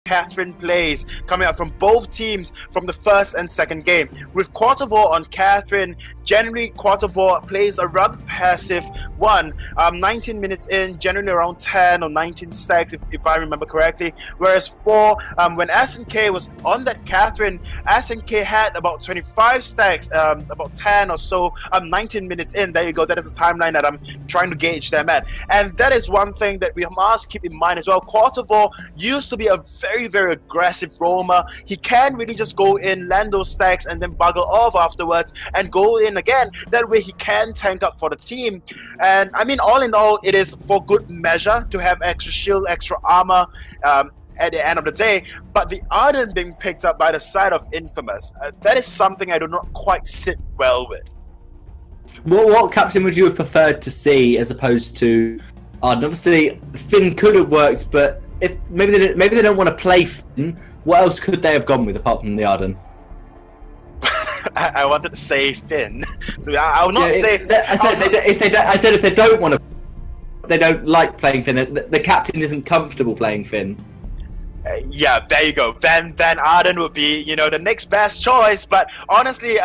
Catherine plays coming out from both teams from the first and second game. With Quarter War on Catherine, generally Quarter War plays a rather passive one. 19 minutes in, generally around 10 or 19 stacks if I remember correctly. Whereas when SNK was on that Catherine, SNK had about 25 stacks, about 10 or so, 19 minutes in. There you go, that is the timeline that I'm trying to gauge them at. And that is one thing that we must keep in mind as well. Quarter War used to be a very aggressive roamer. He can really just go in, land those stacks, and then bugger off afterwards and go in again. That way he can tank up for the team. And I mean, all in all, it is for good measure to have extra shield, extra armor at the end of the day. But the Ardent being picked up by the side of Infamous, that is something I do not quite sit well with. What captain would you have preferred to see as opposed to Ardent? Obviously, Finn could have worked, but if maybe they don't want to play Finn, what else could they have gone with apart from the Arden? I wanted to say Finn. So I will not say. I said if they don't want to, they don't like playing Finn. The captain isn't comfortable playing Finn. Yeah, there you go. Then Arden would be the next best choice. But honestly,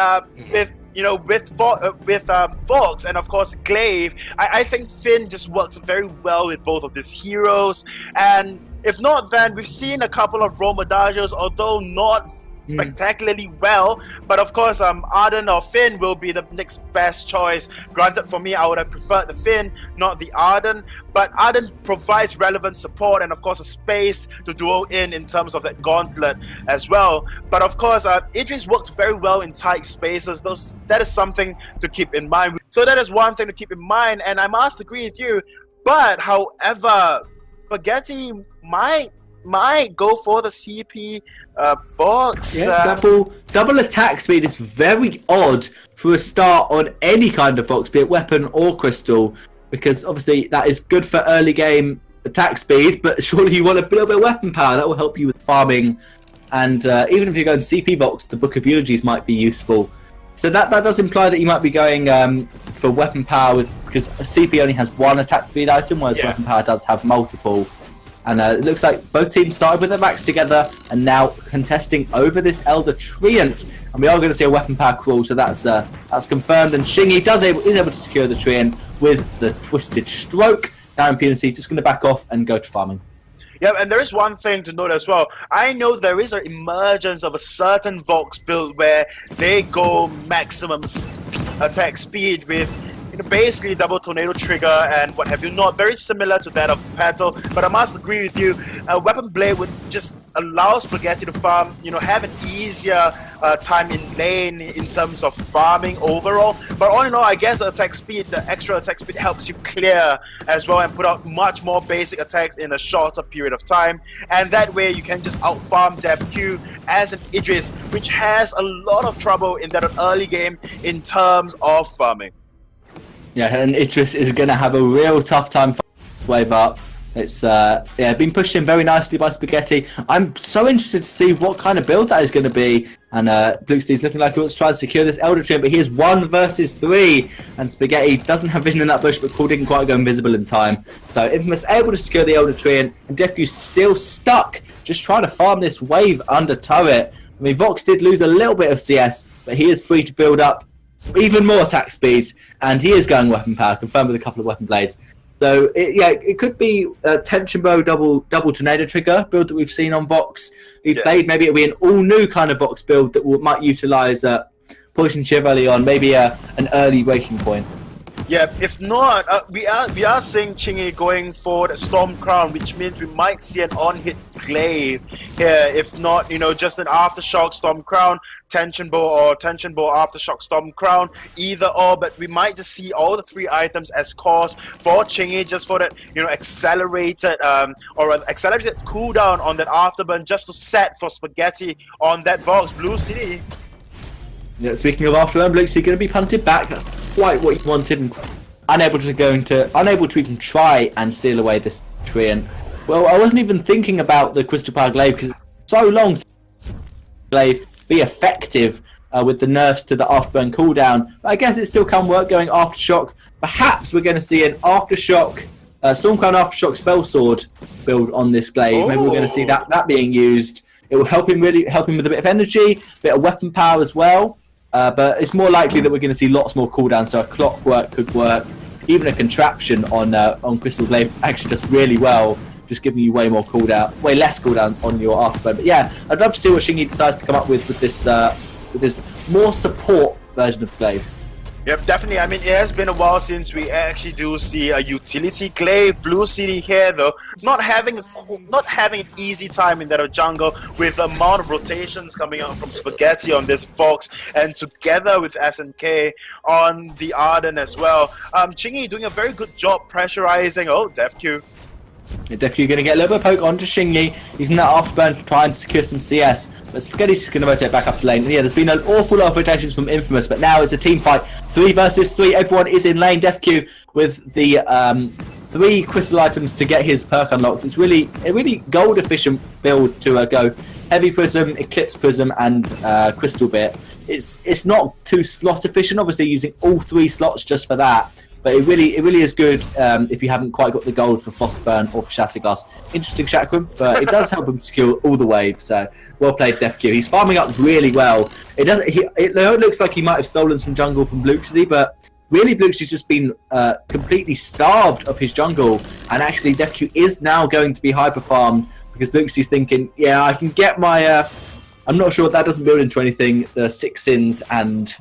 with Fox and of course Glaive, I think Finn just works very well with both of these heroes. And if not, then we've seen a couple of Romodajos, although not spectacularly well. But of course, Arden or Finn will be the next best choice. Granted, for me, I would have preferred the Finn, not the Arden. But Arden provides relevant support and of course a space to duel in terms of that gauntlet as well. But of course, Idris works very well in tight spaces. That is something to keep in mind. So that is one thing to keep in mind, and I must agree with you. But however, Spaghetti might go for the CP Fox. Yeah, double attack speed is very odd for a start on any kind of Fox, be it weapon or crystal, because obviously that is good for early game attack speed, but surely you want a little bit of weapon power. That will help you with farming, and even if you're going CP Vox, the Book of Eulogies might be useful. So that does imply that you might be going for weapon power, because CP only has one attack speed item, whereas weapon power does have multiple. And it looks like both teams started with their backs together and now contesting over this Elder Treant. And we are going to see a weapon power crawl, so that's confirmed. And Shingy is able to secure the Treant with the Twisted Stroke. Now Impunity just going to back off and go to farming. Yeah, and there is one thing to note as well. I know there is an emergence of a certain Vox build where they go maximum attack speed with basically double tornado trigger and what have you, not very similar to that of Petal, but I must agree with you. Weapon Blade would just allow Spaghetti to farm, have an easier time in lane in terms of farming overall. But all in all, I guess the extra attack speed helps you clear as well and put out much more basic attacks in a shorter period of time. And that way you can just outfarm Dev Q as an Idris, which has a lot of trouble in that early game in terms of farming. Yeah, and Idris is going to have a real tough time wave up. It's been pushed in very nicely by Spaghetti. I'm so interested to see what kind of build that is going to be. And Bluestee's looking like he wants to try and secure this Elder Treant, but he is 1 versus 3. And Spaghetti doesn't have vision in that bush, but Paul didn't quite go invisible in time. So Infamous able to secure the Elder Treant, and Defq's still stuck, just trying to farm this wave under turret. I mean, Vox did lose a little bit of CS, but he is free to build up even more attack speed, and he is going weapon power, confirmed with a couple of weapon blades. So it could be a tension bow double tornado trigger build that we've seen on Vox. Played, maybe it'll be an all new kind of Vox build that might utilize Poison Shiv early on, maybe an early waking point. Yeah, if not, we are seeing Chingy going for the Storm Crown, which means we might see an on-hit Glaive here. If not, just an Aftershock Storm Crown, Tension Bow, or Tension Bow Aftershock Storm Crown, either or. But we might just see all the 3 items as cores for Chingy, just for that accelerated accelerated cooldown on that Afterburn, just to set for Spaghetti on that Vox Blue City. Yeah, speaking of Afterburn, Bluestee's going to be punted back. That's quite what you wanted, and unable to even try and seal away this Treant. Well, I wasn't even thinking about the Crystal Power Glaive because it's so long to Glaive be effective with the nerfs to the Afterburn cooldown. But I guess it still can work going Aftershock. Perhaps we're going to see an Aftershock Stormcrown Aftershock Spell Sword build on this glaive. Maybe we're going to see that being used. It will help him with a bit of energy, a bit of weapon power as well. But it's more likely that we're going to see lots more cooldowns. So a clockwork could work. Even a contraption on Crystal Glaive actually does really well, just giving you way less cooldown on your afterburn. But yeah, I'd love to see what Shingy decides to come up with this more support version of the glaive. Yep, definitely. I mean, it has been a while since we actually do see a utility glaive. Blue City here, though, not having an easy time in that jungle with the amount of rotations coming out from Spaghetti on this Fox, and together with SNK on the Arden as well. Chingy doing a very good job pressurizing. Oh, DefQ. You're definitely going to get a little bit of poke onto Shingy, using that afterburn to try and secure some CS. But Spaghetti's just going to rotate back up to lane. And yeah, there's been an awful lot of rotations from Infamous, but now it's a team fight. 3 versus 3. Everyone is in lane. DefQ with the 3 crystal items to get his perk unlocked. It's really a really gold efficient build to go. Heavy Prism, Eclipse Prism, and Crystal Bit. It's not too slot efficient, obviously using all 3 slots just for that. But it really is good if you haven't quite got the gold for Frostburn or for Shatterglass. Interesting Chakram, but it does help him secure all the waves. So well played, DefQ. He's farming up really well. It looks like he might have stolen some jungle from Bluxley, but really Bluxley's just been completely starved of his jungle. And actually DefQ is now going to be hyper farmed because Bluxley's thinking, yeah, I can get my. I'm not sure if that doesn't build into anything. The 6 Sins and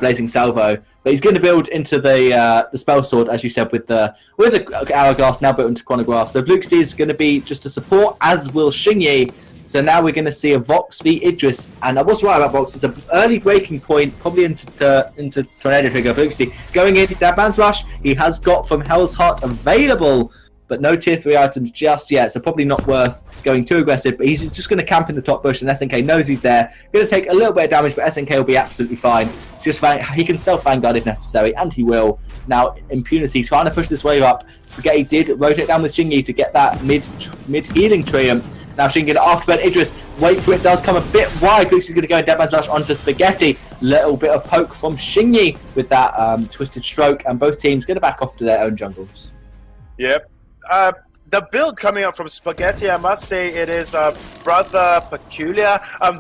Blazing Salvo, but he's going to build into the Spell Sword, as you said, with the Hourglass now built into Chronograph. So Bluxley is going to be just a support, as will Xingyi. So now we're going to see a Vox v Idris, and I was right about Vox. It's an early breaking point, probably into Tornado Trigger. Bluxley going in, that Man's Rush he has got from Hell's Heart available, but no tier 3 items just yet, so probably not worth going too aggressive. But he's just going to camp in the top bush, and SNK knows he's there. Going to take a little bit of damage, but SNK will be absolutely fine. He can self-Vanguard if necessary, and he will. Now, Impunity trying to push this wave up. Spaghetti did rotate down with Shingy to get that mid-healing triumph. Now Shingy afterburn Idris. Wait for it, does come a bit wide. Luke's going to go in Deadman's Rush onto Spaghetti. Little bit of poke from Shingy with that Twisted Stroke, and both teams going to back off to their own jungles. Yep. The build coming up from Spaghetti, I must say, it is rather peculiar.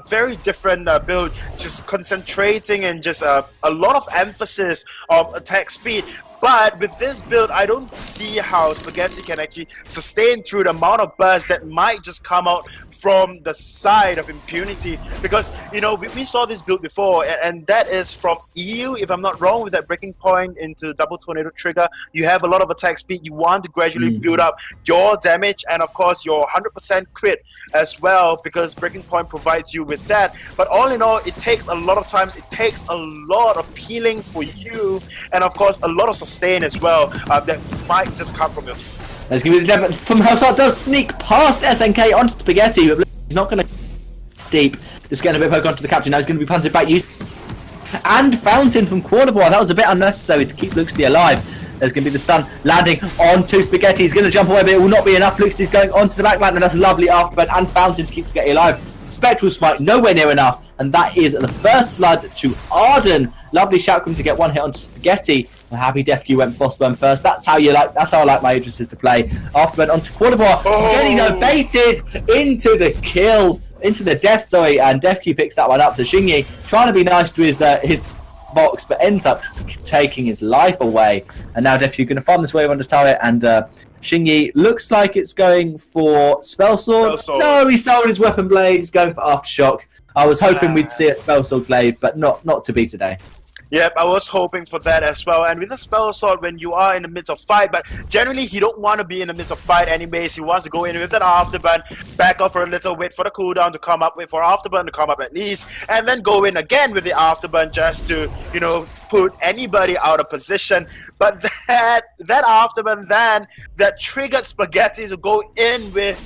Very different build, just concentrating and just a lot of emphasis on attack speed. But with this build, I don't see how Spaghetti can actually sustain through the amount of bursts that might just come out from the side of Impunity, because you know we saw this build before, and that is from EU, if I'm not wrong, with that breaking point into double tornado trigger. You have a lot of attack speed. You want to gradually build up your damage and of course your 100% crit as well, because breaking point provides you with that. But all in all, it takes a lot of times. It takes a lot of healing for you, and of course a lot of sustain as well that might just come from your team. There's going to be the depth from Hellsart does sneak past SNK onto Spaghetti, but he's not going to deep. Just getting a bit of poke onto the captain. Now he's going to be punted back. And Fountain from Quadivore. That was a bit unnecessary to keep Luxley alive. There's going to be the stun landing onto Spaghetti. He's going to jump away, but it will not be enough. Luxley's going onto the back line, and that's a lovely afterburn and Fountain to keep Spaghetti alive. Spectral Smite nowhere near enough, and that is the first blood to Arden. Lovely Shotgun to get one hit onto Spaghetti. And happy DefQ went Frostburn first. That's how I like my Idrises to play. Afterburn onto Quadivore. Spaghetti though baited into the kill, into the death. Sorry, and DefQ picks that one up. So Xingyi trying to be nice to his box, but ends up taking his life away. And now DefQ going to farm this wave on the turret, and Xingyi looks like it's going for Spell Sword. No, he sold his Weapon Blade. He's going for Aftershock. I was hoping we'd see a Spell Sword glaive, but not to be today. Yep, I was hoping for that as well. And with a Spell Sword, when you are in the midst of fight, but generally he don't want to be in the midst of fight anyways. He wants to go in with an Afterburn, back off for a little, wait for the cooldown to come up, wait for Afterburn to come up at least, and then go in again with the Afterburn just to, you know, put anybody out of position. But that Afterburn then, that triggered Spaghetti to go in with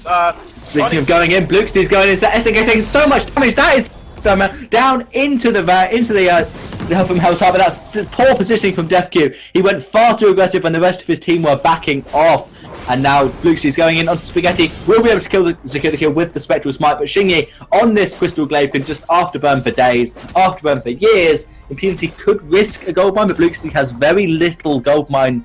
Speaking of going in, Bluxley's going in, so SNK taking so much damage. That is down into the from Hell's Heart, but that's poor positioning from DefQ. He went far too aggressive when the rest of his team were backing off. And now Bluxley's going in onto Spaghetti. Will be able to secure the kill with the Spectral Smite, but Xingyi on this Crystal Glaive can just afterburn for days, afterburn for years. Impunity could risk a gold mine, but Bluxley has very little gold mine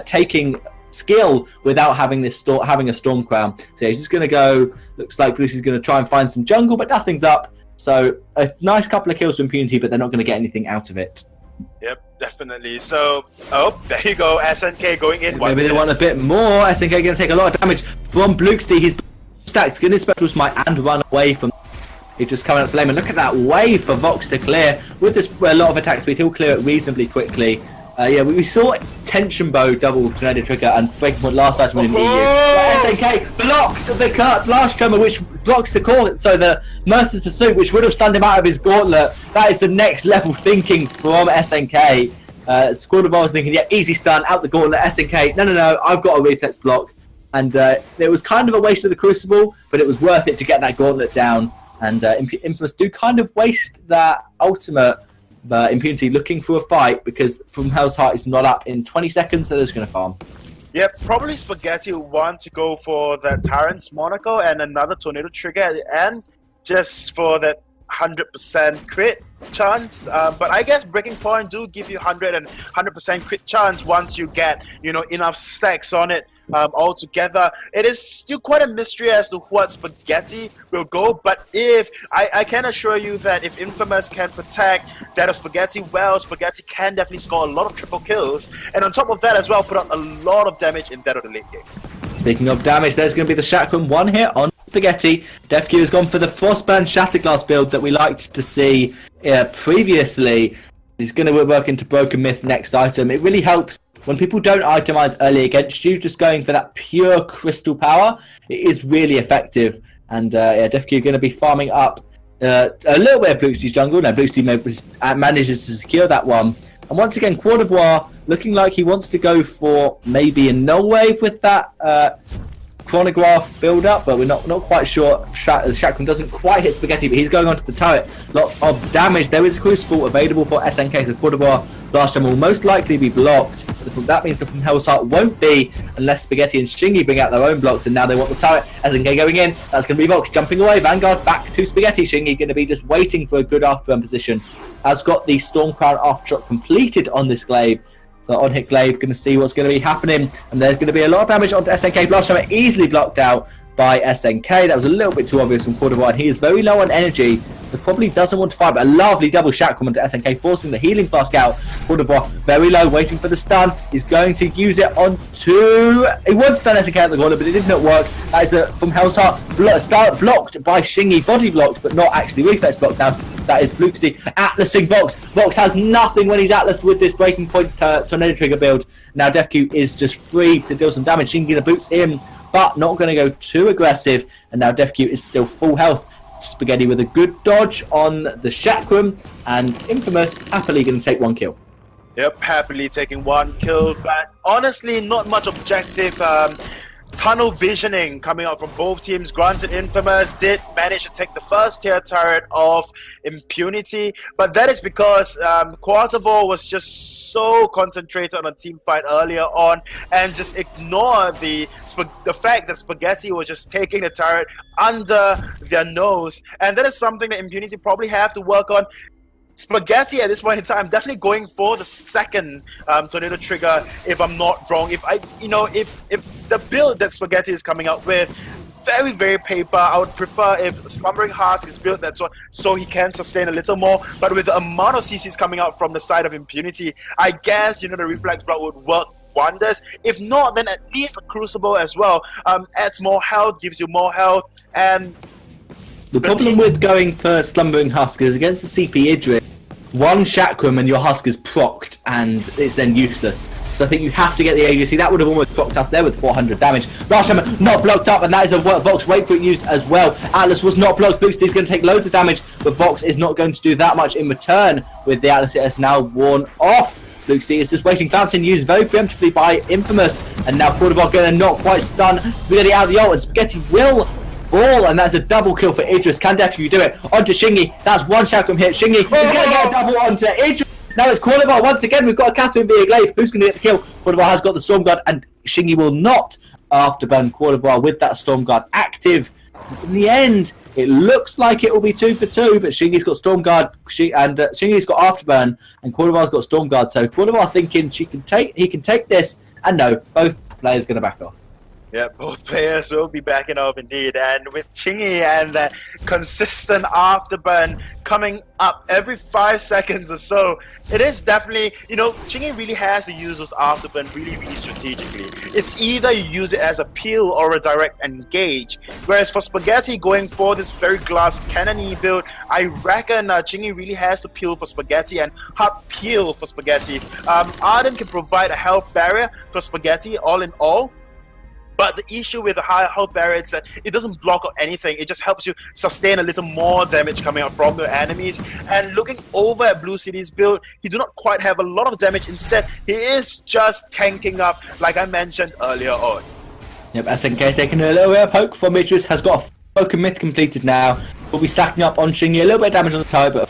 taking skill without having a Storm Crown. So yeah, he's just going to go, looks like Bruce is going to try and find some jungle, but nothing's up. So a nice couple of kills for Impunity, but they're not going to get anything out of it. Yep, definitely. So, there you go. SNK going in. Maybe they want a bit more. SNK going to take a lot of damage from Blukesty. His stack, skin his specials might and run away from. He's just coming up to lane, and look at that wave for Vox to clear. With this a lot of attack speed, he'll clear it reasonably quickly. Yeah, we saw Tension Bow double Tornado Trigger and Breaking Point last item in the EU. SNK blocks the Blast Tremor, which blocks the core, so the Mercer's Pursuit, which would have stunned him out of his gauntlet. That is the next level thinking from SNK. Squad of I was thinking, yeah, easy stun, out the gauntlet. SNK, no, I've got a reflex block. And it was kind of a waste of the Crucible, but it was worth it to get that gauntlet down. And Infamous do kind of waste that ultimate. Impunity looking for a fight because From Hell's Heart is not up in 20 seconds, so they're just going to farm. Yep, probably Spaghetti will want to go for that Tyrant's Monaco and another Tornado Trigger at the end, just for that 100% crit chance. But I guess Breaking Point do give you 100% crit chance once you get, enough stacks on it. Altogether, it is still quite a mystery as to what Spaghetti will go, but if I can assure you that if Infamous can protect that of Spaghetti well, Spaghetti can definitely score a lot of triple kills, and on top of that as well, put out a lot of damage in that of the late game. Speaking of damage, there's going to be the Chakram one hit on Spaghetti. DefQ has gone for the Frostburn Shatterglass build that we liked to see previously. He's going to work into Broken Myth next item. It really helps when people don't itemize early against you, just going for that pure crystal power, it is really effective. And yeah, DefQ going to be farming up a little bit of Blukesty's jungle. Now, Bluesty manages to secure that one. And once again, Quad d'Ivoire looking like he wants to go for maybe a null wave with that chronograph build up, but we're not quite sure. Chakram doesn't quite hit Spaghetti, but he's going onto the turret. Lots of damage. There is a Crucible available for SNK, so Quad d'Ivoire Blast Jam will most likely be blocked. That means the From Hell's Heart won't be unless Spaghetti and Shingy bring out their own blocks, and now they want the turret. SNK going in. That's going to be Vox jumping away. Vanguard back to Spaghetti. Shingy going to be just waiting for a good afterburn position. Has got the Storm Crown aftershock completed on this glaive. So on hit glaive, going to see what's going to be happening, and there's going to be a lot of damage onto SNK. Blast Hammer easily blocked out by SNK. That was a little bit too obvious from Quad d'Ivoire, and he is very low on energy, so probably doesn't want to fight, but a lovely double Chakram onto SNK, forcing the healing flask out. Quad d'Ivoire very low, waiting for the stun. He's going to use it onto... He would stun SNK at the corner, but it did not work. That is the From Hell's Heart blocked by Shingy, body blocked, but not actually reflex blocked. Now that is Blukesty atlasing Vox. Vox has nothing when he's atlased with this Breaking Point Tornado Trigger build. Now DefQ is just free to deal some damage. Shingy boots him, but not going to go too aggressive. And now DefQ is still full health. Spaghetti with a good dodge on the Chakram, and Infamous happily going to take one kill. Yep, happily taking one kill, but honestly not much objective tunnel visioning coming out from both teams. Granted, Infamous did manage to take the first tier turret of Impunity, but that is because Quad d'Ivoire was just so concentrated on a team fight earlier on and just ignored the fact that Spaghetti was just taking the turret under their nose, and that is something that Impunity probably have to work on. Spaghetti at this point in time definitely going for the second Tornado Trigger, if I'm not wrong. If the build that Spaghetti is coming out with, very paper, I would prefer if Slumbering Husk is built that so he can sustain a little more. But with the amount of CCs coming out from the side of Impunity, I guess the reflex block would work wonders. If not, then at least a Crucible as well adds more health, gives you more health. And the problem with going for Slumbering Husk is against the CP Idris, one Chakram and your Husk is procced and it's then useless. So I think you have to get the ADC. That would have almost procced us there with 400 damage. Blast Hammer not blocked up, and that is a Vox wait for it used as well. Atlas was not blocked. Boosty is going to take loads of damage, but Vox is not going to do that much in return with the Atlas. It has now worn off. Bluesty is just waiting. Fountain used very preemptively by Infamous, and now Quad d'Ivoire going to not quite stun Spaghetti out of the ult, and Spaghetti will fall, and that's a double kill for Idris. Can DefQ do it? Onto Shingy. That's one Chakram hit. Shingy is going to get a double onto Idris. Now it's Quad d'Ivoire once again. We've got a Catherine via glaive. Who's going to get the kill? Quad d'Ivoire has got the Storm Guard, and Shingy will not afterburn Quad d'Ivoire with that Storm Guard active. In the end, it looks like it will be 2 for 2, but Shingy's got Storm Guard, Shingy's got afterburn, and Quad d'Ivoire's got Storm Guard. So Quad d'Ivoire thinking he can take this, and no, both players going to back off. Yeah, both players will be backing off indeed, and with Chingy and the consistent afterburn coming up every 5 seconds or so, it is definitely, you know, Chingy really has to use those afterburn really strategically. It's either you use it as a peel or a direct engage, whereas for Spaghetti going for this very glass cannon-y build, I reckon Chingy really has to peel for Spaghetti and hard peel for Spaghetti. Arden can provide a health barrier for Spaghetti all in all. But the issue with the high health barrier is that it doesn't block out anything. It just helps you sustain a little more damage coming out from your enemies. And looking over at Blue City's build, he do not quite have a lot of damage. Instead, he is just tanking up, like I mentioned earlier on. Yep, SNK taking a little bit of poke from Idris, has got a Broken Myth completed now. Will be stacking up on Shingy, a little bit of damage on the turret, but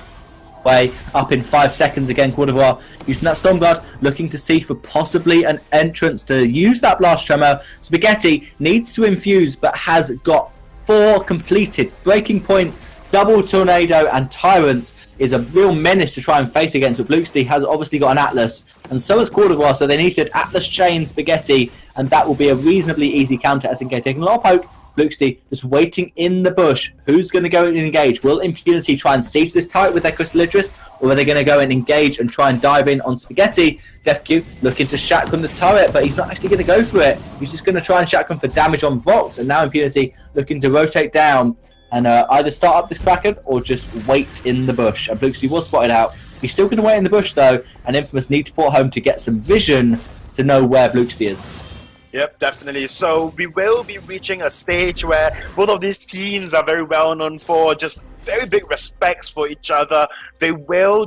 way up in 5 seconds again. Quadrivar using that Stormguard, looking to see for possibly an entrance to use that Blast Tremor. Spaghetti needs to infuse but has got 4 completed. Breaking Point, Double Tornado and Tyrants is a real menace to try and face against, but Bluxty has obviously got an Atlas and so has Quadrivar, so they needed Atlas Chain Spaghetti and that will be a reasonably easy counter. SNK taking a lot of poke. Bluxty just waiting in the bush. Who's going to go and engage? Will Impunity try and siege this turret with their Crystal Idris, or are they going to go and engage and try and dive in on Spaghetti? DefQ looking to shotgun the turret, but he's not actually going to go for it. He's just going to try and shotgun for damage on Vox, and now Impunity looking to rotate down and either start up this Kraken or just wait in the bush. And Bluxty was spotted out. He's still going to wait in the bush though, and Infamous need to port home to get some vision to know where Bluxty is. Yep, definitely. So we will be reaching a stage where both of these teams are very well known for just very big respects for each other. They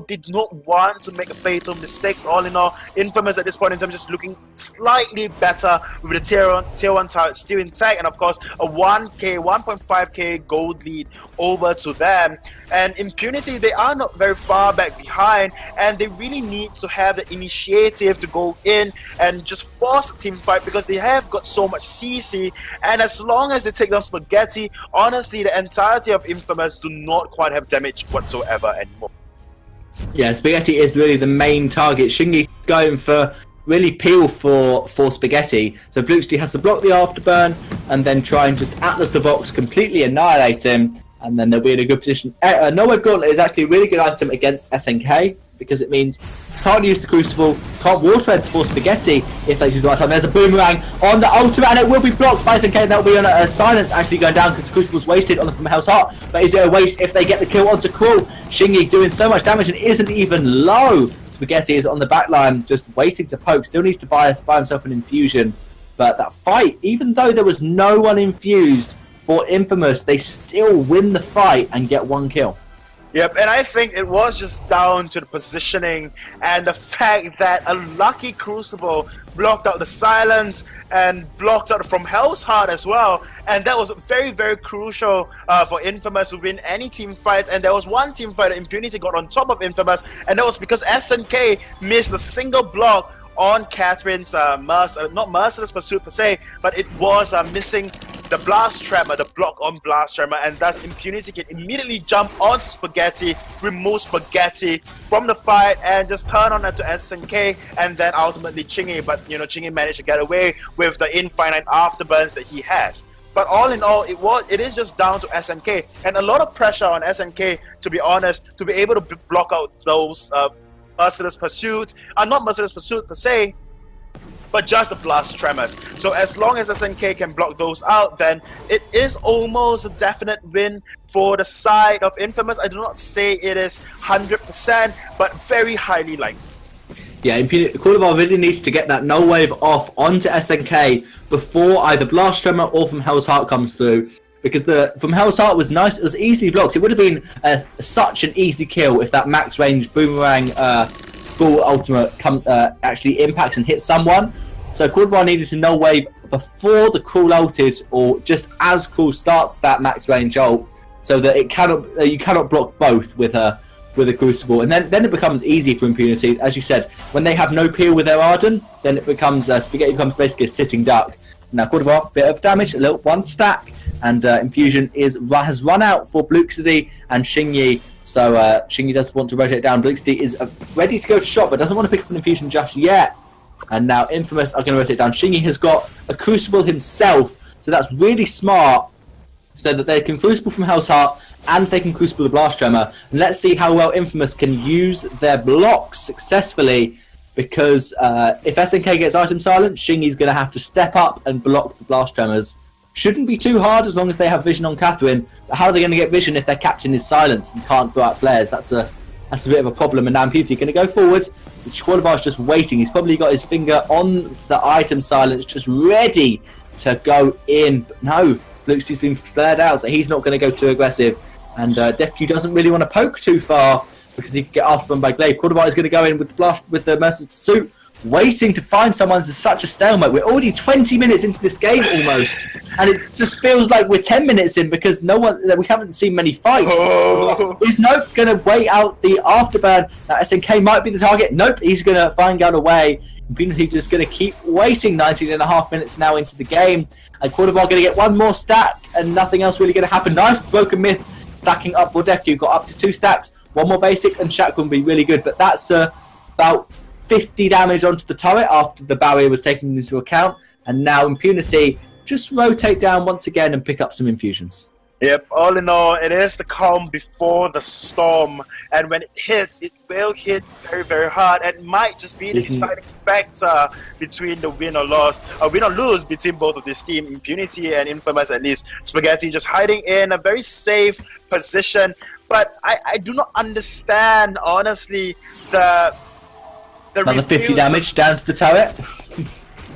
did not want to make fatal mistakes. All in all, Infamous at this point in time just looking slightly better with the tier 1 turret still intact, and of course a 1.5k gold lead over to them. And Impunity, they are not very far back behind, and they really need to have the initiative to go in and just force a team fight because they have got so much CC, and as long as they take down Spaghetti, honestly the entirety of Infamous do not quite have damage whatsoever anymore. Yeah, Spaghetti is really the main target. Shingy going for really peel for Spaghetti. So Bluxty has to block the afterburn and then try and just Atlas the Vox, completely annihilate him, and then they'll be in a good position. No Wave Gauntlet is actually a really good item against SNK because it means can't use the Crucible, can't Water Heads for Spaghetti if they choose the right time. There's a Boomerang on the ultimate and it will be blocked by SNK, and that will be on a silence actually going down because the Crucible's wasted on the From Hell's Heart. But is it a waste if they get the kill onto Cruel? Shingy doing so much damage and isn't even low. Spaghetti is on the back line just waiting to poke, still needs to buy himself an infusion. But that fight, even though there was no one infused for Infamous, they still win the fight and get 1 kill. Yep, and I think it was just down to the positioning and the fact that a lucky Crucible blocked out the silence and blocked out From Hell's Heart as well, and that was very, very crucial for Infamous to win any team fight. And there was one team fight that Impunity got on top of Infamous, and that was because SNK missed a single block on Catherine's not Merciless Pursuit per se, but it was missing the Blast Tremor, the block on Blast Tremor, and thus Impunity can immediately jump on Spaghetti, remove Spaghetti from the fight, and just turn on that to SNK, and then ultimately Chingy. But you know, Chingy managed to get away with the infinite afterburns that he has. But all in all, it is just down to SNK, and a lot of pressure on SNK, to be honest, to be able to block out those Merciless Pursuit, not Merciless Pursuit per se, but just the Blast Tremors. So as long as SNK can block those out, then it is almost a definite win for the side of Infamous. I do not say it is 100%, but very highly likely. Yeah, Quadrivar really needs to get that null wave off onto SNK before either Blast Tremor or From Hell's Heart comes through. Because the From Hell's Heart was nice, it was easily blocked. It would have been such an easy kill if that max range Boomerang full ultimate actually impacts and hits someone. So Quadrivar needed to null wave before the Cruel ulted, or just as Cruel starts that max range ult, so that it cannot you cannot block both with a Crucible, and then it becomes easy for Impunity. As you said, when they have no peel with their Arden, then it becomes Spaghetti becomes basically a sitting duck. Now Quadrivar, bit of damage, a little 1 stack, and Infusion has run out for Bluxty and Shingy. So Shingy does want to rotate down. Bluxty is ready to go to shot, but doesn't want to pick up an Infusion just yet. And now Infamous are going to rotate down. Shingy has got a Crucible himself, so that's really smart, so that they can Crucible from Hell's Heart and they can Crucible the Blast Tremor. And let's see how well Infamous can use their blocks successfully, because if SNK gets item silent, Shingy's going to have to step up and block the Blast Tremors. Shouldn't be too hard as long as they have vision on Catherine, but how are they going to get vision if their captain is silenced and can't throw out flares? That's a bit of a problem. And now Impunity going to go forwards. Qualivar's just waiting. He's probably got his finger on the item silence, just ready to go in. But no, Luke's been flared out, so he's not going to go too aggressive. And DefQ doesn't really want to poke too far because he could get after by Glaive. Qualivar is going to go in with the blast, with the Mercer's Pursuit, waiting to find someone. There's such a stalemate. We're already 20 minutes into this game almost, and it just feels like we're 10 minutes in because we haven't seen many fights. Oh. Is Nope going to wait out the afterburn? Now SNK might be the target. Nope, he's going to find out a way. Impunity just going to keep waiting. 19.5 minutes now into the game, and Qualivar going to get one more stack, and nothing else really going to happen. Nice Broken Myth stacking up for DefQ. Got up to 2 stacks. One more basic, and Shaq will be really good, but that's about 50 damage onto the turret after the barrier was taken into account, and now Impunity just rotate down once again and pick up some infusions. Yep, all in all, it is the calm before the storm, and when it hits, it will hit very, very hard, and might just be the deciding factor between the win or loss, or win or lose between both of this team, Impunity and Infamous at least. Spaghetti just hiding in a very safe position, but I do not understand, honestly, another 50 damage down to the turret.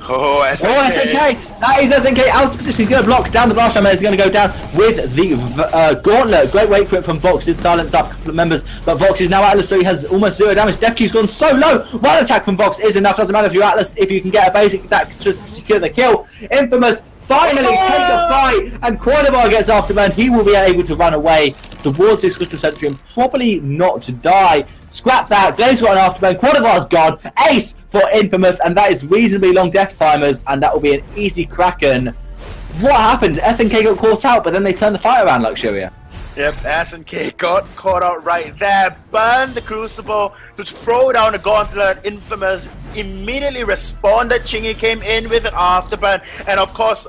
Oh, SNK. Oh, SNK! That is SNK out of position. He's going to block down the Blast Tremor. He's going to go down with the Gauntlet. Great wait for it from Vox. Did silence up a couple of members, but Vox is now Atlas, so he has almost 0 damage. DefQ's gone so low. One attack from Vox is enough. Doesn't matter if you're Atlas, if you can get a basic attack to secure the kill. Infamous finally take a fight, and Qualivar gets afterburn. He will be able to run away towards his Crystal Sentry and probably not to die. Scrap that. Glaive's got an afterburn. Qualivar's gone. Ace for Infamous, and that is reasonably long death timers, and that will be an easy Kraken. What happened? SNK got caught out, but then they turned the fight around, Luxuria. Yep, SNK got caught out right there, burned the Crucible to throw down the Gauntlet. Infamous immediately responded. Chingy came in with an afterburn, and of course,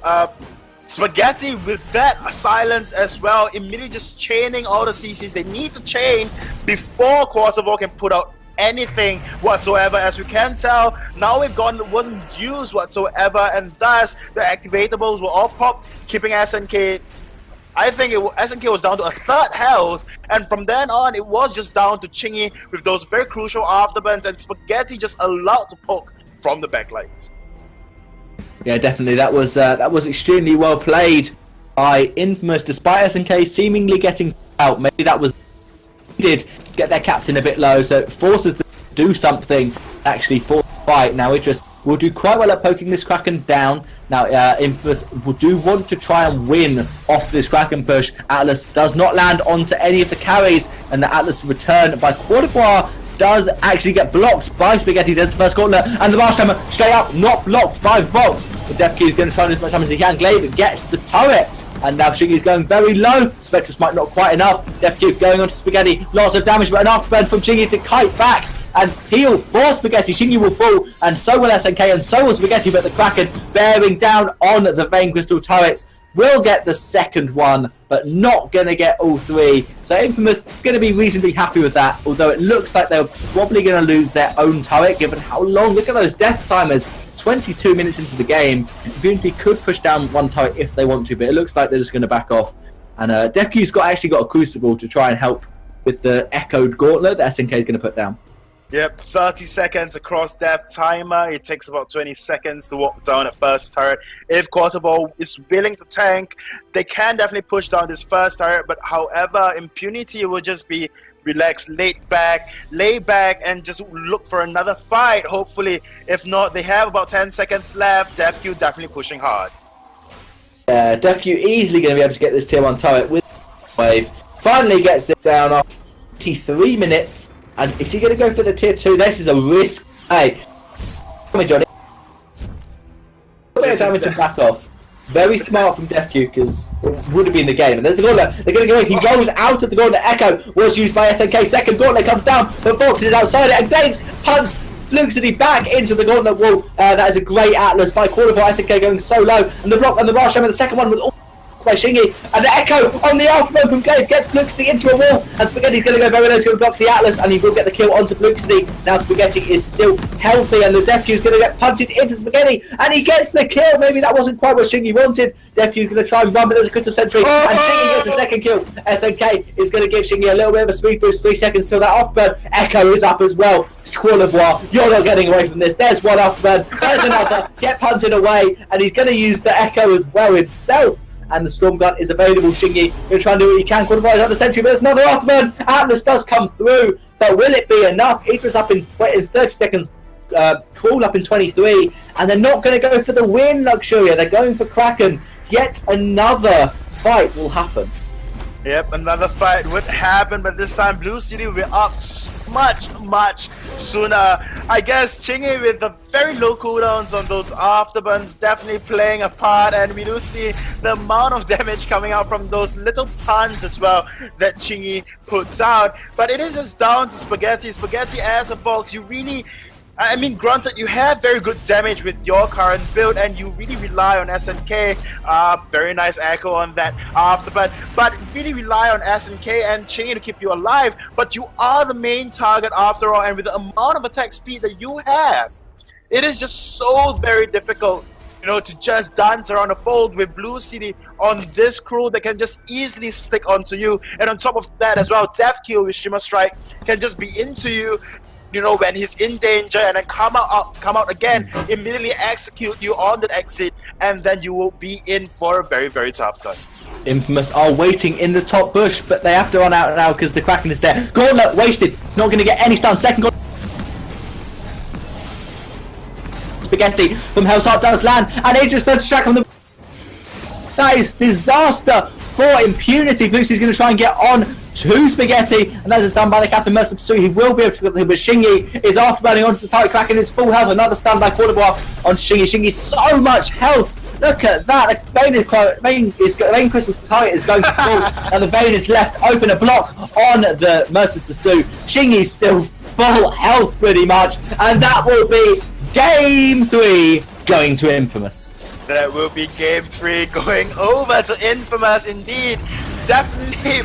Spaghetti with that silence as well, immediately just chaining all the CCs they need to chain before Quasarvo can put out anything whatsoever. As we can tell, now we've gone, wasn't used whatsoever, and thus the activatables were all popped, keeping SNK. I think SNK was down to a 3rd health, and from then on it was just down to Chingy with those very crucial afterburns, and Spaghetti just allowed to poke from the backlines. Yeah, definitely. That was extremely well played by Infamous, despite SNK seemingly getting out. Maybe that was did get their captain a bit low, so it forces them to do something actually for the fight. Now Idris will do quite well at poking this Kraken down. Now Infamous will want to try and win off this Kraken push. Atlas does not land onto any of the carries, and the Atlas return by Qualivar does actually get blocked by Spaghetti. There's the first Gauntlet, and the Blast Tremor straight up not blocked by Vox. The DefQ is going to try as much time as he can. Glaive gets the turret, and now Shingy is going very low. Spectrus might not quite enough. DefQ going on to Spaghetti, lots of damage, but an afterburn from Shingy to kite back and heal for Spaghetti. Shingy will fall, and so will SNK, and so will Spaghetti, but the Kraken bearing down on the Vein Crystal turrets will get the second one, but not going to get all 3. So Infamous going to be reasonably happy with that, although it looks like they're probably going to lose their own turret, given how long. Look at those death timers. 22 minutes into the game. Impunity could push down one turret if they want to, but it looks like they're just going to back off. And DefQ's actually got a Crucible to try and help with the echoed Gauntlet that SNK is going to put down. Yep, 30 seconds across death timer. It takes about 20 seconds to walk down at first turret. If Quasarvo is willing to tank, they can definitely push down this first turret. But however, Impunity will just be relaxed, lay back, and just look for another fight, hopefully. If not, they have about 10 seconds left. DefQ definitely pushing hard. Yeah, DefQ easily going to be able to get this tier 1 turret with Wave. Finally gets it down after 23 minutes. And is he going to go for the tier 2? This is a risk. Hey, come on, Johnny. A bit of damage and back off. Very smart from DefQ, because it would have been the game. And there's the Gauntlet. They're going to go in. He rolls out of the Gauntlet. Echo was used by SNK. Second Gauntlet comes down, but Vox is outside it. And Glaive punts Blue City back into the gauntlet wall. That is a great Atlas by Cordovan. SNK going so low, and the block and the rush. And the second one with all by Shingy, and the Echo on the afterburn from Glaive gets Blue City into a wall, and Spaghetti's going to go very low, he's going to block the Atlas, and he will get the kill onto Blue City. Now Spaghetti is still healthy, and the Defq is going to get punted into Spaghetti, and he gets the kill. Maybe that wasn't quite what Shingy wanted. Defq is going to try and run, but there's a Crystal Sentry, and Shingy gets the second kill. SNK is going to give Shingy a little bit of a speed boost, 3 seconds till that afterburn. Echo is up as well. Courlevoix, you're not getting away from this. There's one afterburn, there's another, get punted away, and he's going to use the Echo as well himself. And the Storm Gun is available. Shingy going to try and do what he can. Courlevoix is up the sentry, but there's another afterburn. Atlas does come through, but will it be enough? Idris up in 30 seconds, Crawl up in 23, and they're not going to go for the win, Luxuria. They're going for Kraken. Yet another fight will happen. Yep, another fight would happen, but this time Blue City will be up much sooner. I guess Chingy with the very low cooldowns on those afterburns definitely playing a part, and we do see the amount of damage coming out from those little puns as well that Chingy puts out. But it is just down to Spaghetti. Spaghetti as a Vox, you really... I mean, granted, you have very good damage with your current build, and you really rely on SNK. Very nice echo on that afterburn, but really rely on SNK and Chingy to keep you alive. But you are the main target after all, and with the amount of attack speed that you have, it is just so very difficult, you know, to just dance around the fold with Blue City on this crew that can just easily stick onto you. And on top of that as well, Death Kill with Shimmer Strike can just be into you, you know, when he's in danger, and then come out again, immediately execute you on that exit, and then you will be in for a very tough time. Infamous are waiting in the top bush, but they have to run out now because the Kraken is there. Gauntlet wasted, not going to get any stun. Second gauntlet. Spaghetti from Hell's Heart does land, and Idris starts to track on the... That is disaster for Impunity. Blue City's going to try and get on to Spaghetti, and that is done by the Captain Mercer Pursuit. He will be able to get him, but Shingy is afterburning onto the target. Kraken is full health. Another stun by Courlevoix on Shingy. Shingy, so much health. Look at that. The Vain Crystal target is going to fall, and the Vain is left open. A block on the Mercer's Pursuit. Shingy's still full health pretty much, and that will be Game 3 going to Infamous. That will be Game 3 going over to Infamous indeed. Definitely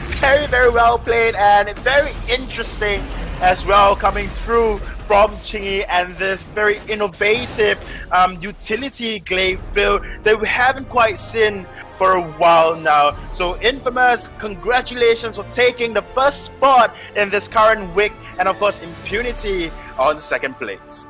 very well played, and very interesting as well, coming through from Chingy and this very innovative utility glaive build that we haven't quite seen for a while now. So Infamous, congratulations for taking the first spot in this current week, and of course Impunity on second place.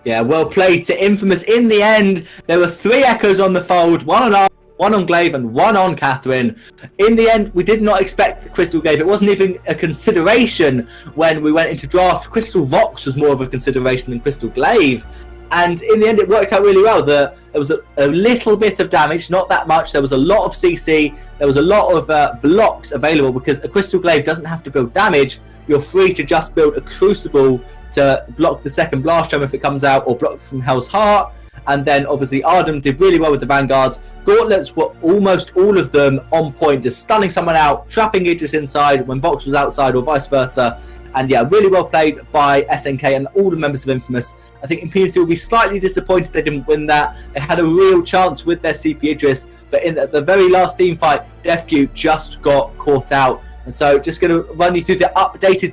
Yeah, well played to Infamous. In the end, there were 3 Echoes on the fold, one on Arm, one on Glaive, and one on Catherine. In the end, we did not expect the Crystal Glaive. It wasn't even a consideration when we went into draft. Crystal Vox was more of a consideration than Crystal Glaive. And in the end, it worked out really well. There was a little bit of damage, not that much. There was a lot of CC. There was a lot of blocks available, because a Crystal Glaive doesn't have to build damage. You're free to just build a Crucible to block the second Blast Drum if it comes out, or block from Hell's Heart. And then obviously Ardham did really well with the Vanguards. Gauntlets were almost all of them on point, just stunning someone out, trapping Idris inside when Vox was outside, or vice versa. And yeah, really well played by SNK and all the members of Infamous. I think Impunity will be slightly disappointed they didn't win that. They had a real chance with their CP Idris, but in the very last team fight, Defq just got caught out. And so just going to run you through the updated